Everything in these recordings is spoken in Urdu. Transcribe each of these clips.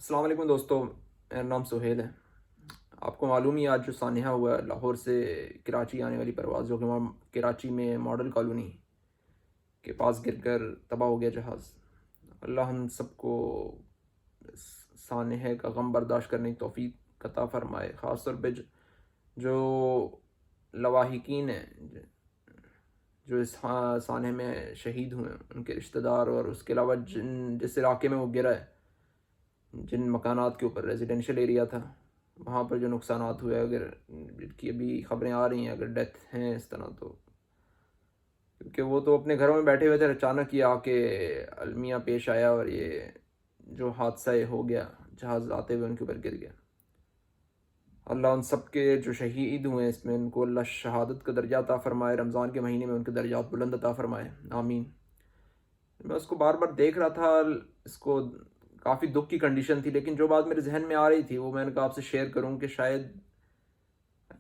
السلام علیکم دوستو، میرا نام سہیل ہے۔ آپ کو معلوم ہی آج جو سانحہ ہوا ہے لاہور سے کراچی آنے والی پرواز، جو کہ کراچی میں ماڈل کالونی کے پاس گر کر تباہ ہو گیا جہاز۔ اللہ ہم سب کو اس سانحے کا غم برداشت کرنے کی توفیق عطا فرمائے، خاص طور پہ جو لواحقین ہیں، جو اس سانحے میں شہید ہوئے ہیں، ان کے رشتہ دار، اور اس کے علاوہ جس علاقے میں وہ گرا ہے، جن مکانات کے اوپر ریزیڈینشیل ایریا تھا، وہاں پر جو نقصانات ہوئے، اگر جن کی ابھی خبریں آ رہی ہیں، اگر ڈیتھ ہیں اس طرح، تو کیونکہ وہ تو اپنے گھروں میں بیٹھے ہوئے تھے، اچانک یہ آ کے المیہ پیش آیا اور یہ جو حادثہ ہو گیا، جہاز آتے ہوئے ان کے اوپر گر گیا۔ اللہ ان سب کے جو شہید ہوئے ہیں اس میں، ان کو اللہ شہادت کا درجہ عطا فرمائے، رمضان کے مہینے میں ان کے درجات بلند عطا فرمائے، آمین۔ میں اس کو بار بار دیکھ رہا تھا، اس کو کافی دکھ کی کنڈیشن تھی، لیکن جو بات میرے ذہن میں آ رہی تھی وہ میں نے کہا آپ سے شیئر کروں کہ شاید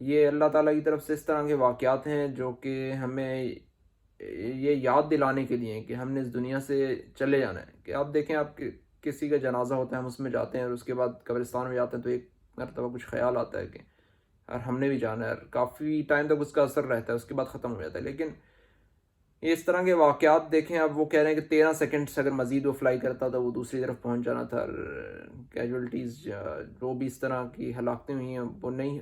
یہ اللہ تعالیٰ کی طرف سے اس طرح کے واقعات ہیں جو کہ ہمیں یہ یاد دلانے کے لیے کہ ہم نے اس دنیا سے چلے جانا ہے۔ کہ آپ دیکھیں، آپ کسی کا جنازہ ہوتا ہے، ہم اس میں جاتے ہیں اور اس کے بعد قبرستان میں جاتے ہیں تو ایک مرتبہ کچھ خیال آتا ہے کہ یار ہم نے بھی جانا ہے، اور کافی ٹائم تک اس کا اثر رہتا ہے، اس کے بعد ختم ہو جاتا ہے۔ لیکن یہ اس طرح کے واقعات دیکھیں، اب وہ کہہ رہے ہیں کہ 13 سیکنڈ سے اگر مزید وہ فلائی کرتا تھا وہ دوسری طرف پہنچ جانا تھا، اور کیجولٹیز جو بھی اس طرح کی ہلاکتیں ہوئی ہیں وہ نہیں،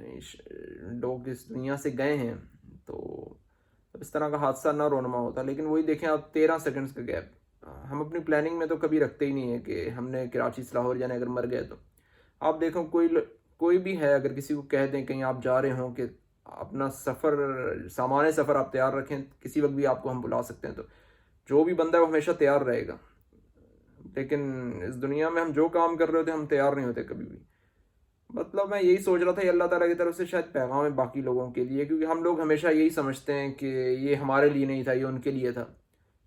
لوگ اس دنیا سے گئے ہیں، تو اس طرح کا حادثہ نہ رونما ہوتا۔ لیکن وہی دیکھیں آپ، 13 سیکنڈز کا گیپ، ہم اپنی پلاننگ میں تو کبھی رکھتے ہی نہیں ہے کہ ہم نے کراچی سے لاہور جانا، اگر مر گئے تو آپ دیکھو کوئی بھی ہے، اگر کسی کو کہہ دیں کہیں آپ جا رہے ہوں کہ اپنا سامان سفر آپ تیار رکھیں، کسی وقت بھی آپ کو ہم بلا سکتے ہیں، تو جو بھی بندہ ہے وہ ہمیشہ تیار رہے گا۔ لیکن اس دنیا میں ہم جو کام کر رہے ہوتے ہم تیار نہیں ہوتے کبھی بھی۔ مطلب میں یہی سوچ رہا تھا، یہ اللہ تعالیٰ کی طرف سے شاید پیغام ہے باقی لوگوں کے لیے، کیونکہ ہم لوگ ہمیشہ یہی سمجھتے ہیں کہ یہ ہمارے لیے نہیں تھا، یہ ان کے لیے تھا۔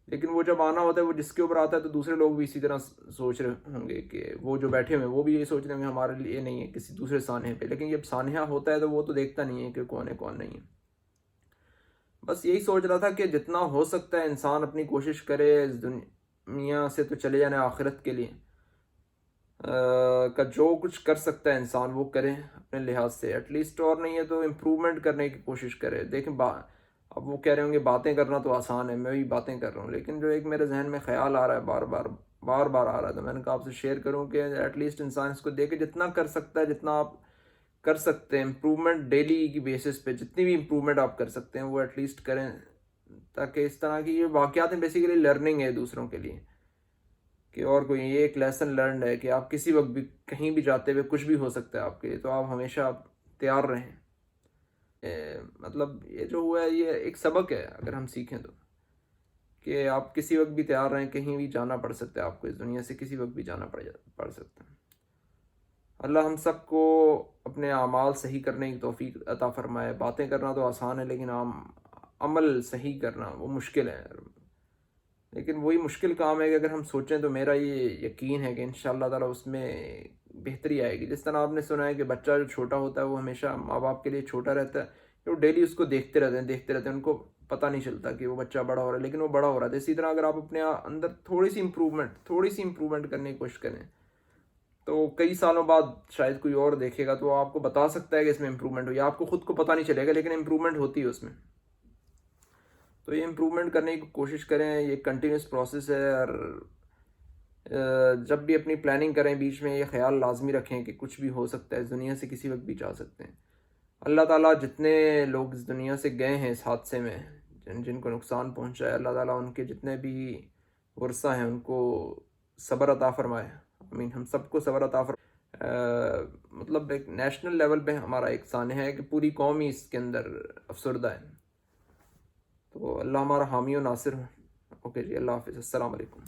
لیکن وہ جب آنا ہوتا ہے، وہ جس کے اوپر آتا ہے، تو دوسرے لوگ بھی اسی طرح سوچ رہے ہوں گے کہ وہ جو بیٹھے ہوئے ہیں وہ بھی یہی سوچ رہے ہوں گے ہمارے لیے نہیں ہے، کسی دوسرے سانحے پہ۔ لیکن جب سانحہ ہوتا ہے تو وہ تو دیکھتا نہیں ہے کہ کون ہے کون نہیں ہے۔ بس یہی سوچ رہا تھا کہ جتنا ہو سکتا ہے انسان اپنی کوشش کرے اس دنیا سے تو چلے جانے آخرت کے لیے کا جو کچھ کر سکتا ہے انسان وہ کرے اپنے لحاظ سے، ایٹ لیسٹ، اور نہیں ہے تو امپرومنٹ کرنے کی کوشش کرے۔ دیکھیں اب وہ کہہ رہے ہوں گے باتیں کرنا تو آسان ہے، میں بھی باتیں کر رہا ہوں، لیکن جو ایک میرے ذہن میں خیال آ رہا ہے، بار بار آ رہا ہے، تو میں نے کہا آپ سے شیئر کروں کہ ایٹ لیسٹ انسان اس کو دیکھے، جتنا کر سکتا ہے، جتنا آپ کر سکتے ہیں امپرومنٹ ڈیلی کی بیسس پہ، جتنی بھی امپرومنٹ آپ کر سکتے ہیں وہ ایٹ لیسٹ کریں، تاکہ اس طرح کی یہ واقعات ہیں بیسیکلی لرننگ ہے دوسروں کے لیے، کہ اور کوئی یہ ایک لیسن لرنڈ ہے کہ آپ کسی وقت بھی کہیں بھی جاتے ہوئے کچھ بھی ہو سکتا ہے آپ کے لیے، تو آپ ہمیشہ تیار رہیں۔ مطلب یہ جو ہوا ہے یہ ایک سبق ہے، اگر ہم سیکھیں تو، کہ آپ کسی وقت بھی تیار رہیں، کہیں بھی جانا پڑ سکتا ہے آپ کو، اس دنیا سے کسی وقت بھی جانا پڑ سکتا ہے۔ اللہ ہم سب کو اپنے اعمال صحیح کرنے کی توفیق عطا فرمائے۔ باتیں کرنا تو آسان ہے، لیکن عمل صحیح کرنا وہ مشکل ہے۔ لیکن وہی مشکل کام ہے کہ اگر ہم سوچیں تو میرا یہ یقین ہے کہ انشاءاللہ تعالیٰ اس میں بہتری آئے گی۔ جس طرح آپ نے سنا ہے کہ بچہ جو چھوٹا ہوتا ہے وہ ہمیشہ ماں باپ کے لیے چھوٹا رہتا ہے، وہ ڈیلی اس کو دیکھتے رہتے ہیں، ان کو پتہ نہیں چلتا کہ وہ بچہ بڑا ہو رہا ہے، لیکن وہ بڑا ہو رہا ہے۔ اسی طرح اگر آپ اپنے اندر تھوڑی سی امپرومنٹ کرنے کی کوشش کریں تو کئی سالوں بعد شاید کوئی اور دیکھے گا تو آپ کو بتا سکتا ہے کہ اس میں امپرومنٹ ہوئی، آپ کو خود کو پتہ نہیں چلے گا، لیکن امپرومنٹ ہوتی ہے اس میں۔ تو یہ امپرومنٹ کرنے کی کوشش کریں، یہ کنٹینیوس پروسیس ہے، اور جب بھی اپنی پلاننگ کریں بیچ میں یہ خیال لازمی رکھیں کہ کچھ بھی ہو سکتا ہے، اس دنیا سے کسی وقت بھی جا سکتے ہیں۔ اللہ تعالیٰ جتنے لوگ اس دنیا سے گئے ہیں اس حادثے میں، جن کو نقصان پہنچا ہے، اللہ تعالیٰ ان کے جتنے بھی ورثہ ہیں ان کو صبر عطا فرمائے، آمین۔ ہم سب کو صبر عطا فرمائے۔ مطلب ایک نیشنل لیول پہ ہمارا ایک سانحہ ہے کہ پوری قوم ہی اس کے اندر افسردہ ہے، تو اللہ ہمارا حامی و ناصر ہو۔ اوکے جی، اللہ حافظ، السلام علیکم۔